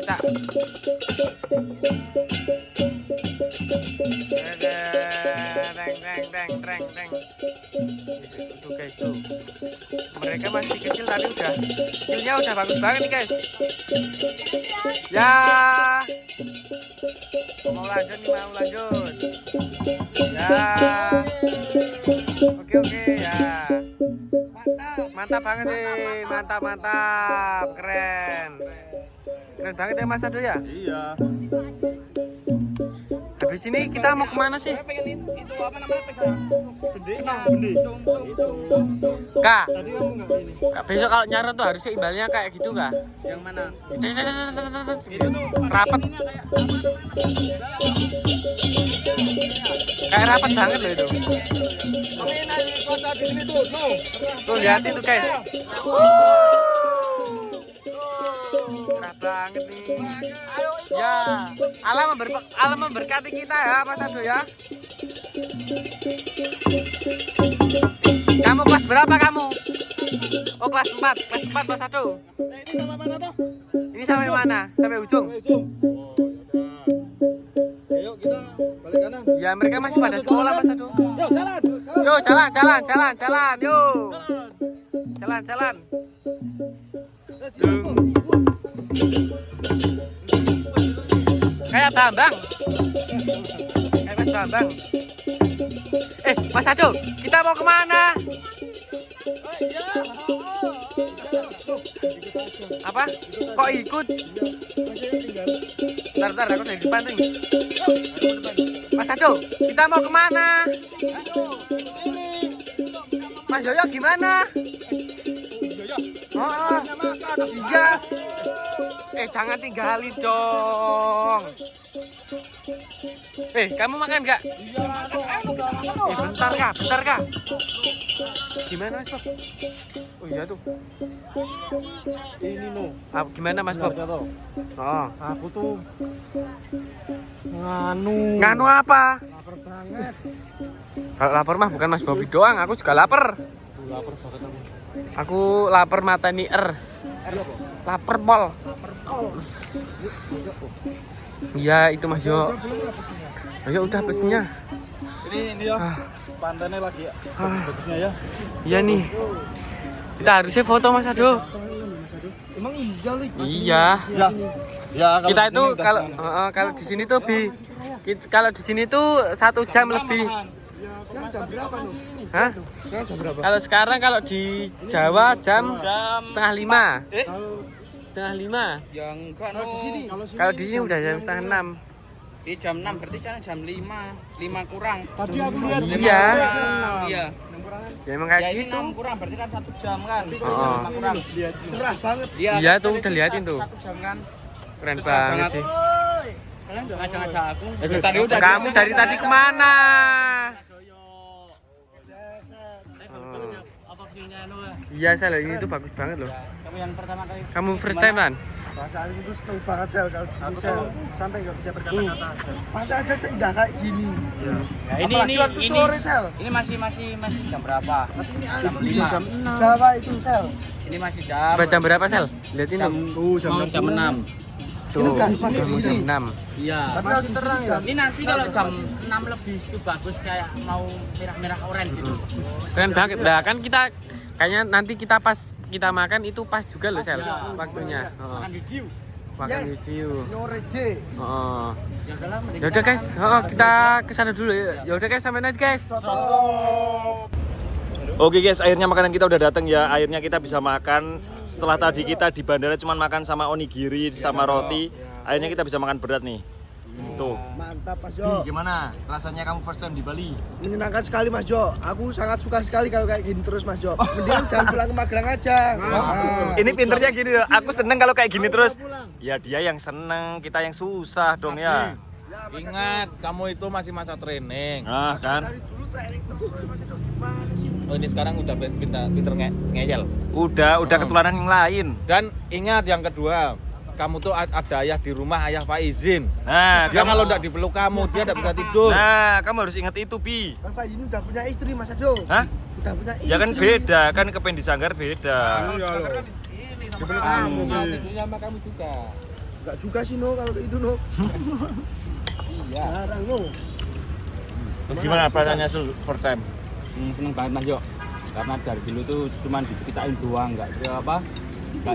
Tak. Deng. Tuh guys tuh. Mereka masih kecil tapi skillnya udah bagus banget nih guys. Ya. Mau lanjut. Ya. Oke ya. Mantap banget nih. Mantap. Keren banget ya Mas Ado ya.
Iya.
Habis ini kita mau kemana sih?
Itu apa namanya pegang?
Bendi. Itu.
Kak,
Tadi kamu enggak ini.
Kak besok kalau nyarot tuh harusnya imbalnya kayak gitu kak?
Yang mana?
Rapet. Kayak rapet banget loh itu.
Main aja kota di sini tuh.
Tuh lihat itu guys. Keras banget nih. Ya, alam memberkati kita ya Mas Ado ya. Kamu kelas berapa kamu? Oh kelas 4 Mas Ado.
Ini sama mana tuh?
Ini sampai mana? Sampai ujung?
Ayo kita balik kanan.
Ya mereka masih pada sekolah Mas Ado.
Yuk jalan.
Yo jalan. Yo. Jalan. Kayak Bambang. Kayak Mas Bambang. Mas Ado, kita mau kemana? Apa? Kok ikut? Bentar, aku dari depan nih. Mas Ado, kita mau kemana? Mas Yoyo gimana? Oh, iya. Jangan tinggali dong. Kamu makan nggak? Bentar kak. Gimana Mas Bob? Oh iya tuh.
Ini no.
Gimana Mas Bob? Oh.
Aku tuh nganu.
Nganu apa?
Lapar banget.
Kalau lapar mah bukan Mas Bobi doang, aku juga lapar.
Lapar banget aku.
Aku lapar mata nih lapar pol. Iya itu Mas Yo. Ayo udah pesennya.
Ini ya. Pantainya lagi bagusnya ya.
Iya nih. Kita harusnya foto Mas Ado.
Emang
Iya.
Ya,
Kita itu kalau di sini tuh kalau di sini tuh 1 jam lebih.
sekarang jam berapa nih?
Hah?
Sekarang jam berapa?
Kalau sekarang kalau di Jawa jam 4:30.
Kalau
4:30.
Yang enggak
kalau di sini,
Kalau di sini udah jam 5:30.
Di jam 6 berarti jam 5 kurang.
tadi aku lihat
Iya.
Iya.
Ya emang kayak
Ya ini
gitu.
6 kurang berarti kan 1 jam kan.
Oh.
5 kurang.
cerah banget.
Iya tuh udah liatin tuh.
1 jam kan.
Keren banget sih.
Kalian udah ngajak-ngajak aku. Tadi udah
Kamu dari tadi kemana? Iya Sel, ini tuh bagus banget loh.
Kamu yang pertama kali.
Kamu first time kan?
Perasaan itu seneng banget Sel kalau di sini Sel. Sampai nggak bisa berkata-kata. Pantai aja seindah kayak gini.
Ya,
Apalagi waktu sore Sel.
Ini masih jam berapa?
Ini
Jam 5.
Jawa itu Sel.
Ini masih jam.
Coba jam berapa Sel? Liatin
Jam
dong.
jam 6.
Tuh,
Ini nggak
udah mau jam 6.
Iya.
Tapi kalau di sini jam.
Ini nanti kalau jam 6 lebih itu bagus kayak mau merah-merah oranye gitu.
Keren banget. Nah kan kita kayaknya nanti kita pas kita makan itu pas juga loh Sel waktunya.
Makan review.
Makan
Yes.
review.
Nyorede.
Ya udahlah mending.
Ya udah guys, kita kesana dulu ya. Ya udah guys, sampai nanti guys.
Oke guys, akhirnya makanan kita udah datang ya. Akhirnya kita bisa makan. Setelah tadi kita di bandara cuma makan sama onigiri sama roti. Akhirnya kita bisa makan berat nih. Tuh.
Mantap Mas Jo.
Gimana rasanya kamu first time di Bali?
Menyenangkan sekali Mas Jo. Aku sangat suka sekali kalau kayak gini terus Mas Jo. Mendingan jangan pulang ke Magelang aja.
Ini pinternya gini loh. Aku seneng kalau kayak gini terus. Ya dia yang seneng, kita yang susah dong ya.
Ingat, kamu itu masih masa training.
Nah kan.
Dari dulu training terus Mas Jo. Gimana sih?
Oh, ini sekarang udah pinter ngeyel.
Udah ketularan yang lain.
Dan ingat yang kedua, kamu tuh ada ayah di rumah, ayah Pak izin.
Nah,
Dia kalau udah dipeluk kamu, dia tidak bisa tidur.
Nah, kamu harus ingat itu, Bi.
Kan Pak ini udah punya istri Mas Jo.
Hah?
Udah punya istri.
Ya kan beda, kan kepen di Sanggar beda.
Ini sama kamu.
Tidurnya sama kamu juga.
Enggak juga sih No kalau kayak itu No.
Iya.
Jarang No.
Gimana perasaannya first time?
Seneng banget Mas Jo. Karena dari dulu tuh cuman diceritain doang, nggak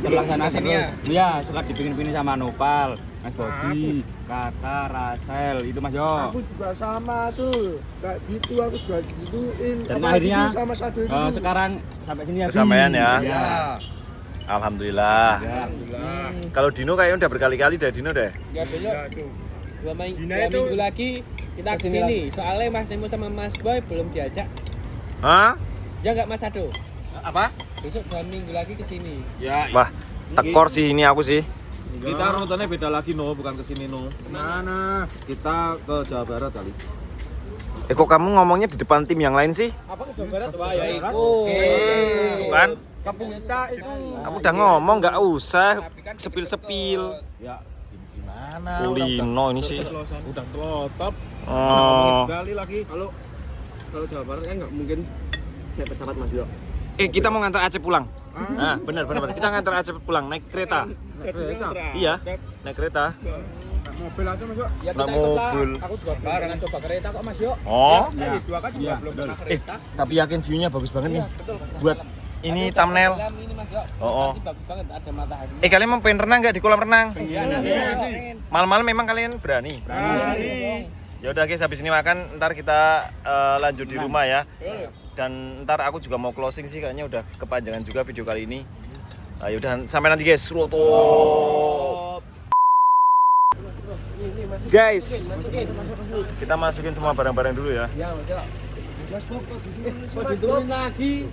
terlaksana terus. Iya, suka dipingin-pingin sama Nopal, Mas Bobi, Kaka, Rasel, itu Mas Jo.
Aku juga sama Sul. Kayak gitu aku juga gituin.
Dan
Apalagi
akhirnya,
itu sama Sado itu.
Sekarang sampai sini ya. Bi.
Kesampaian ya.
Iya.
Alhamdulillah.
Ya.
Kalau Dino kayaknya udah berkali-kali deh Dino deh.
Ya besok dua
minggu
lagi kita kesini. Soalnya Mas Nemo sama Mas Boy belum diajak.
Hah?
Ya nggak Mas Ado?
Apa?
Besok 2 minggu lagi kesini.
Ya,
Wah, tekor sih ini aku sih.
kita rutenya beda lagi No, bukan ke sini No.
Mana?
Kita ke Jawa Barat kali.
Kok kamu ngomongnya di depan tim yang lain sih?
Apa ke Jawa Barat? Wah ya itu.
Kan?
Kita itu.
Kamu udah ngomong nggak usah sepil-sepil.
Ya, gimana?
Kulino ini sih.
Udah kelotop.
Oh.
Bali lagi.
Kalau Jawa Barat kan nggak mungkin naik pesawat Mas Jo.
Kita mau ngantar Aceh pulang. Nah, benar. Kita ngantar Aceh pulang naik kereta. Iya, naik kereta.
Mobil aja Mas Jo.
Ya
Naik mobil.
Aku juga barengan coba kereta kok Mas Yo.
Oh,
Dua kan juga belum pernah kereta.
tapi yakin view-nya bagus banget nih. Buat ini thumbnail.
Ini Mas Yo.
Oh.
Nanti bagus banget ada matahari.
Kalian mau pengen renang nggak di kolam renang?
Iya.
Malam-malam memang kalian berani? Ya udah guys, habis ini makan, ntar kita lanjut di rumah ya. Dan ntar aku juga mau closing sih, kayaknya udah kepanjangan juga video kali ini. Ya udah, sampai nanti guys. Rotop. Guys, kita masukin semua barang-barang dulu ya.
Kok diturunin lagi?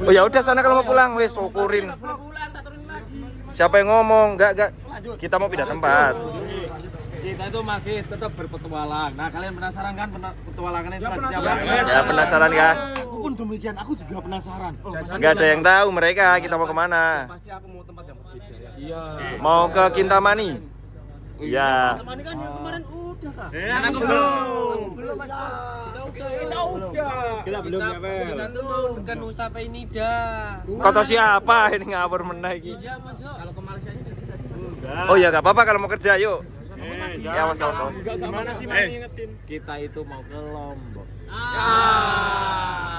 Oh ya udah sana kalau mau pulang, wes syukurin.
Pulang tak turunin lagi.
Siapa yang ngomong? Enggak. Kita mau pindah tempat.
Kita itu masih tetap berpetualang. Nah, kalian penasaran kan petualangannya selanjutnya apa?
Ya penasaran ya?
Aku pun demikian, aku juga penasaran.
Enggak ada yang tahu mereka kita mau kemana.
Pasti aku mau tempat yang berbeda ya.
Iya.
Mau ke Kintamani. Iya.
Kemana kan yang kemarin udah kak?
Aku belum.
Belum mas.
Kita belum ya, Pel.
Kita tuh mau kan sampai ini dah.
Kata siapa ini ngawur meneh iki?
Iya Mas Yo.
Kalau ke Malaysia nya jadi nggak sih?
Oh ya enggak apa-apa kalau mau kerja yuk. Ya awas.
Gimana sih ngingetin? Kita itu mau ke Lombok.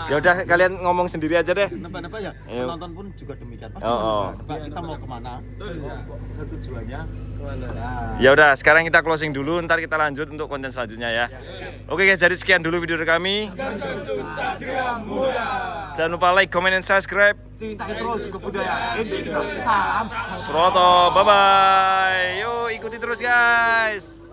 Ya udah kalian ngomong sendiri aja deh.
Nebak-nebak ya?
Ayo.
Penonton pun juga demikian. Pasti
Oh.
nebak kita mau kemana? Dan tujuannya kemana?
Ya udah, sekarang kita closing dulu, ntar kita lanjut untuk konten selanjutnya ya. Oke guys, jadi sekian dulu video dari kami. Jangan lupa like, comment, dan subscribe.
Cintai terus kebudayaan Indonesia. Salam.
Seroto, bye bye. Yuk ikuti terus guys.